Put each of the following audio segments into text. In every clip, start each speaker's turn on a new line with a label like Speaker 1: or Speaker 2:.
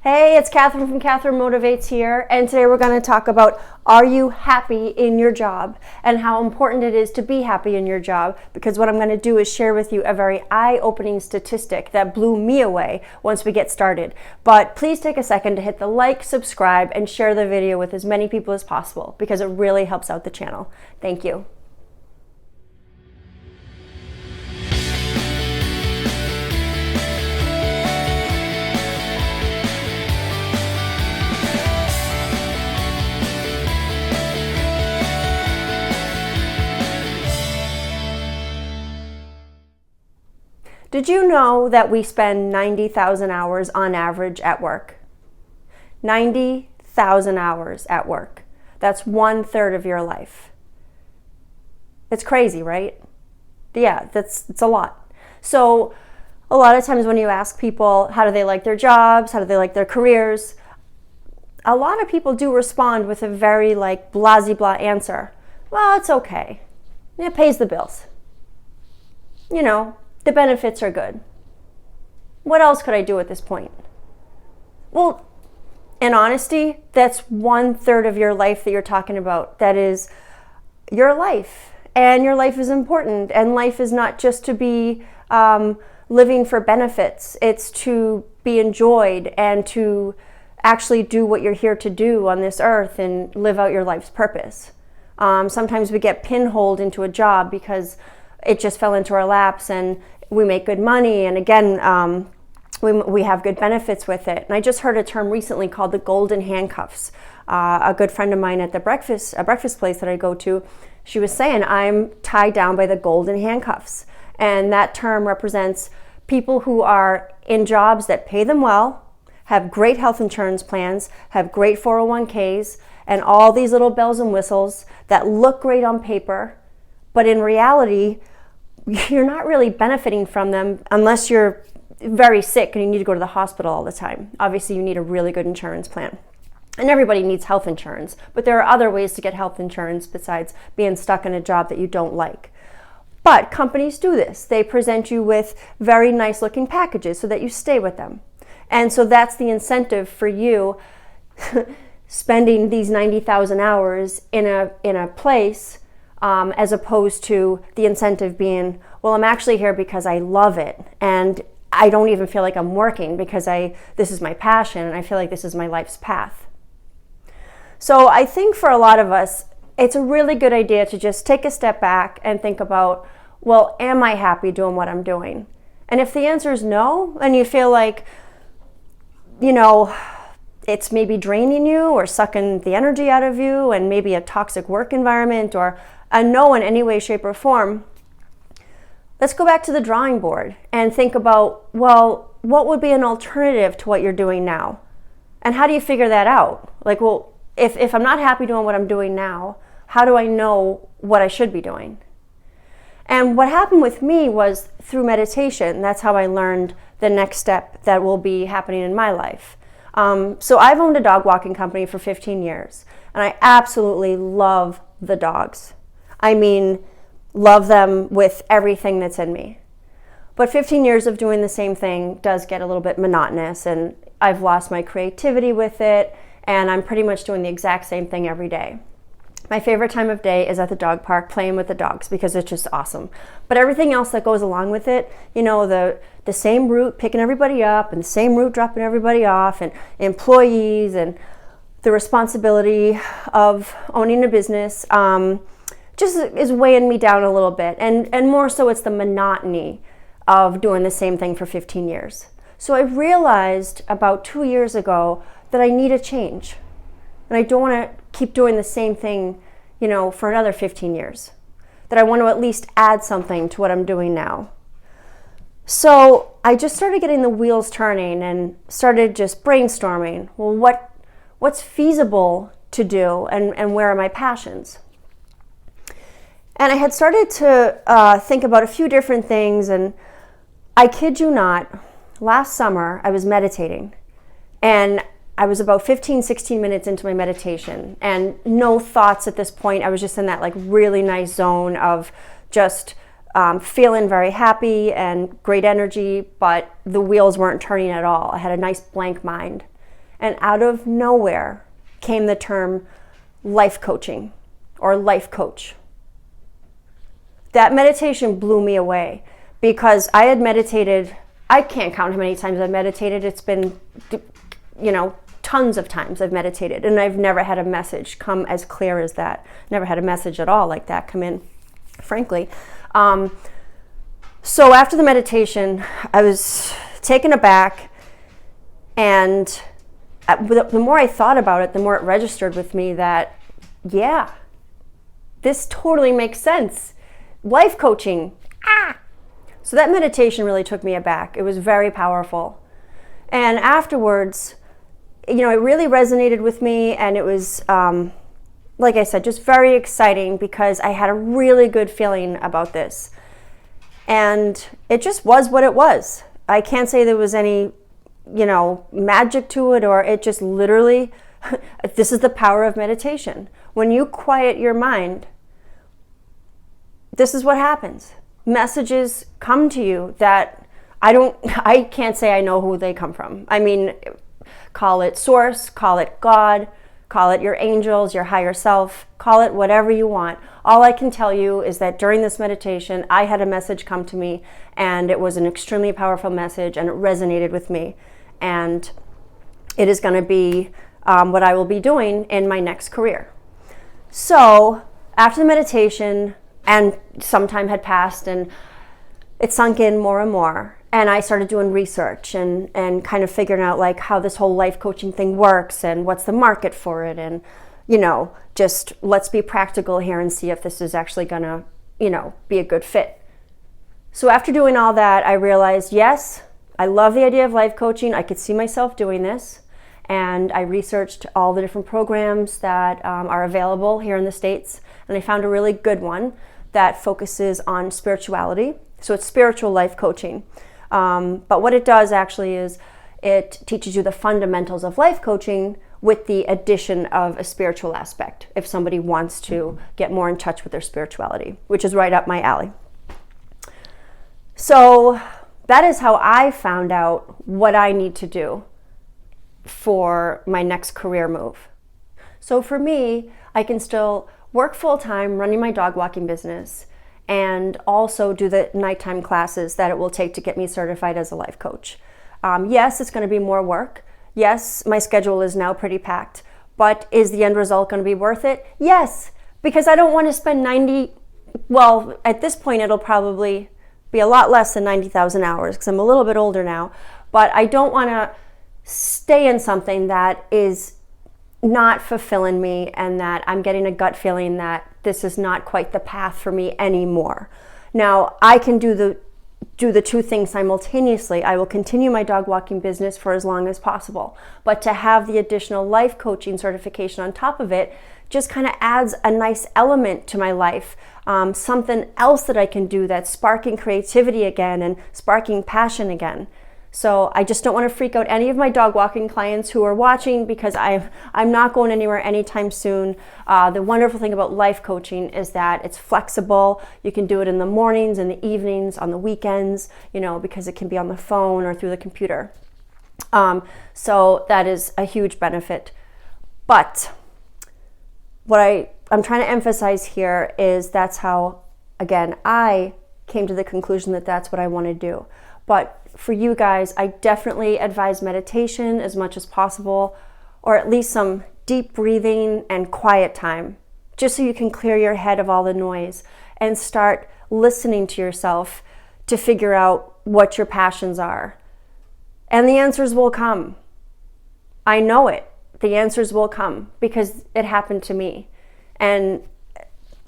Speaker 1: Hey, it's Catherine from Catherine Motivates here, and today we're going to talk about are you happy in your job and how important it is to be happy in your job, because what I'm going to do is share with you a very eye-opening statistic that blew me away once we get started. But please take a second to hit the like, subscribe, and share the video with as many people as possible because it really helps out the channel. Thank you. Did you know that we spend 90,000 hours on average at work? 90,000 hours at work. That's 1/3 of your life. It's crazy, right? Yeah, it's a lot. So a lot of times when you ask people how do they like their jobs, how do they like their careers, a lot of people do respond with a very blah answer. Well, it's okay. It pays the bills. The benefits are good. What else could I do at this point? Well, in honesty, that's 1/3 of your life that you're talking about. That is your life. And your life is important. And life is not just to be living for benefits. It's to be enjoyed and to actually do what you're here to do on this earth and live out your life's purpose. Sometimes we get pinholed into a job because it just fell into our laps and we make good money, and again, we have good benefits with it. And I just heard a term recently called the golden handcuffs. A good friend of mine at a breakfast place that I go to, she was saying, I'm tied down by the golden handcuffs. And that term represents people who are in jobs that pay them well, have great health insurance plans, have great 401ks, and all these little bells and whistles that look great on paper, but in reality, you're not really benefiting from them unless you're very sick and you need to go to the hospital all the time. Obviously, you need a really good insurance plan. And everybody needs health insurance, but there are other ways to get health insurance besides being stuck in a job that you don't like. But companies do this. They present you with very nice looking packages so that you stay with them. And so that's the incentive for you spending these 90,000 hours in a place, as opposed to the incentive being, well, I'm actually here because I love it and I don't even feel like I'm working because this is my passion and I feel like this is my life's path. So I think for a lot of us, it's a really good idea to just take a step back and think about, well, am I happy doing what I'm doing? And if the answer is no, and you feel like, it's maybe draining you or sucking the energy out of you and maybe a toxic work environment or a no in any way, shape, or form, let's go back to the drawing board and think about, well, what would be an alternative to what you're doing now? And how do you figure that out? If I'm not happy doing what I'm doing now, how do I know what I should be doing? And what happened with me was through meditation. That's how I learned the next step that will be happening in my life. So I've owned a dog walking company for 15 years, and I absolutely love the dogs. I mean, love them with everything that's in me. But 15 years of doing the same thing does get a little bit monotonous, and I've lost my creativity with it, and I'm pretty much doing the exact same thing every day. My favorite time of day is at the dog park playing with the dogs because it's just awesome. But everything else that goes along with it, the same route picking everybody up and the same route dropping everybody off, and employees and the responsibility of owning a business, just is weighing me down a little bit. And more so it's the monotony of doing the same thing for 15 years. So I realized about 2 years ago that I need a change. And I don't want to keep doing the same thing, for another 15 years. That I want to at least add something to what I'm doing now. So I just started getting the wheels turning and started just brainstorming. Well, what's feasible to do and where are my passions? And I had started to think about a few different things, and I kid you not, last summer I was meditating, and I was about 15, 16 minutes into my meditation, and no thoughts at this point. I was just in that really nice zone of just feeling very happy and great energy, but the wheels weren't turning at all. I had a nice blank mind. And out of nowhere came the term life coaching or life coach. That meditation blew me away because I had meditated, I can't count how many times I've meditated. It's been, tons of times I've meditated, and I've never had a message come as clear as that. Never had a message at all like that come in, frankly. So after the meditation, I was taken aback, and the more I thought about it, the more it registered with me that, yeah, this totally makes sense. Life coaching. So that meditation really took me aback. It was very powerful. And afterwards, it really resonated with me, and it was, like I said, just very exciting because I had a really good feeling about this. And it just was what it was. I can't say there was any, magic to it, or it just literally, this is the power of meditation. When you quiet your mind, this is what happens. Messages come to you that I can't say I know who they come from. I mean, call it source, call it God, call it your angels, your higher self, call it whatever you want. All I can tell you is that during this meditation, I had a message come to me, and it was an extremely powerful message, and it resonated with me. And it is going to be what I will be doing in my next career. So after the meditation, and some time had passed, and it sunk in more and more. And I started doing research and kind of figuring out like how this whole life coaching thing works and what's the market for it. And, just let's be practical here and see if this is actually gonna, be a good fit. So after doing all that, I realized, yes, I love the idea of life coaching. I could see myself doing this. And I researched all the different programs that are available here in the States. And I found a really good one that focuses on spirituality. So it's spiritual life coaching. But what it does actually is it teaches you the fundamentals of life coaching with the addition of a spiritual aspect if somebody wants to get more in touch with their spirituality, which is right up my alley. So that is how I found out what I need to do for my next career move. So for me, I can still work full-time running my dog walking business and also do the nighttime classes that it will take to get me certified as a life coach. Yes, it's going to be more work. Yes, my schedule is now pretty packed, but is the end result going to be worth it? Yes, because I don't want to spend at this point it'll probably be a lot less than 90,000 hours because I'm a little bit older now, but I don't want to stay in something that is not fulfilling me and that I'm getting a gut feeling that this is not quite the path for me anymore. Now, I can do the two things simultaneously. I will continue my dog walking business for as long as possible, but to have the additional life coaching certification on top of it just kind of adds a nice element to my life, something else that I can do that's sparking creativity again and sparking passion again. So I just don't want to freak out any of my dog walking clients who are watching because I'm not going anywhere anytime soon. The wonderful thing about life coaching is that it's flexible. You can do it in the mornings, in the evenings, on the weekends, because it can be on the phone or through the computer. So that is a huge benefit. But what I'm trying to emphasize here is that's how, again, I came to the conclusion that that's what I want to do. But for you guys, I definitely advise meditation as much as possible, or at least some deep breathing and quiet time, just so you can clear your head of all the noise and start listening to yourself to figure out what your passions are. And the answers will come. I know it. The answers will come because it happened to me. And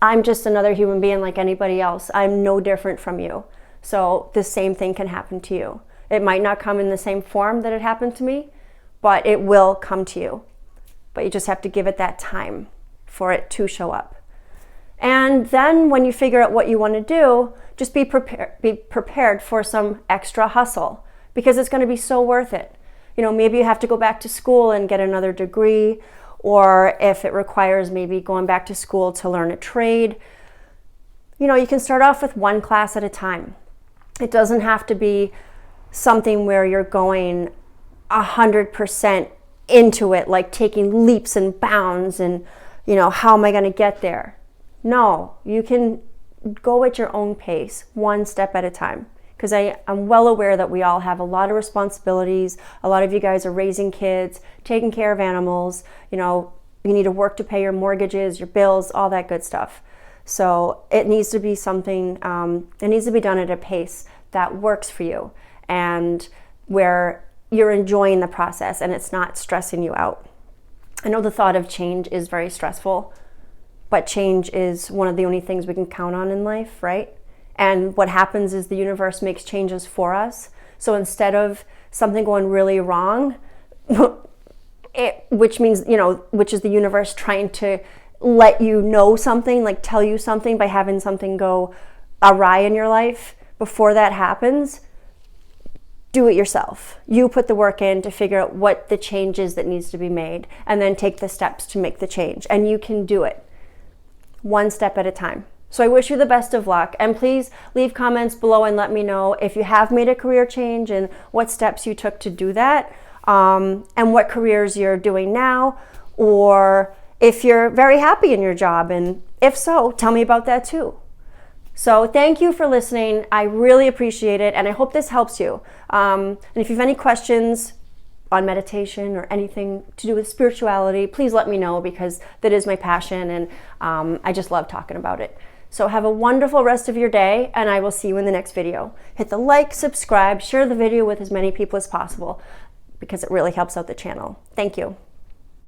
Speaker 1: I'm just another human being like anybody else. I'm no different from you. So the same thing can happen to you. It might not come in the same form that it happened to me, but it will come to you. But you just have to give it that time for it to show up. And then when you figure out what you want to do, just be prepared for some extra hustle because it's going to be so worth it. Maybe you have to go back to school and get another degree, or if it requires maybe going back to school to learn a trade, you can start off with one class at a time. It doesn't have to be something where you're going 100% into it, like taking leaps and bounds and, you know, how am I going to get there? No, you can go at your own pace, one step at a time. Because I'm well aware that we all have a lot of responsibilities. A lot of you guys are raising kids, taking care of animals. You know, you need to work to pay your mortgages, your bills, all that good stuff. So it needs to be something, it needs to be done at a pace that works for you and where you're enjoying the process and it's not stressing you out. I know the thought of change is very stressful, but change is one of the only things we can count on in life, right? And what happens is the universe makes changes for us. So instead of something going really wrong, which means, you know, which is the universe trying to let you know something, like tell you something by having something go awry in your life, before that happens, do it yourself. You put the work in to figure out what the change is that needs to be made, and then take the steps to make the change. And you can do it one step at a time. So I wish you the best of luck, and please leave comments below and let me know if you have made a career change and what steps you took to do that, and what careers you're doing now, or if you're very happy in your job, and if so, tell me about that too. So thank you for listening. I really appreciate it, and I hope this helps you. And if you have any questions on meditation or anything to do with spirituality, please let me know, because that is my passion, and I just love talking about it. So have a wonderful rest of your day, and I will see you in the next video. Hit the like, subscribe, share the video with as many people as possible, because it really helps out the channel. Thank you.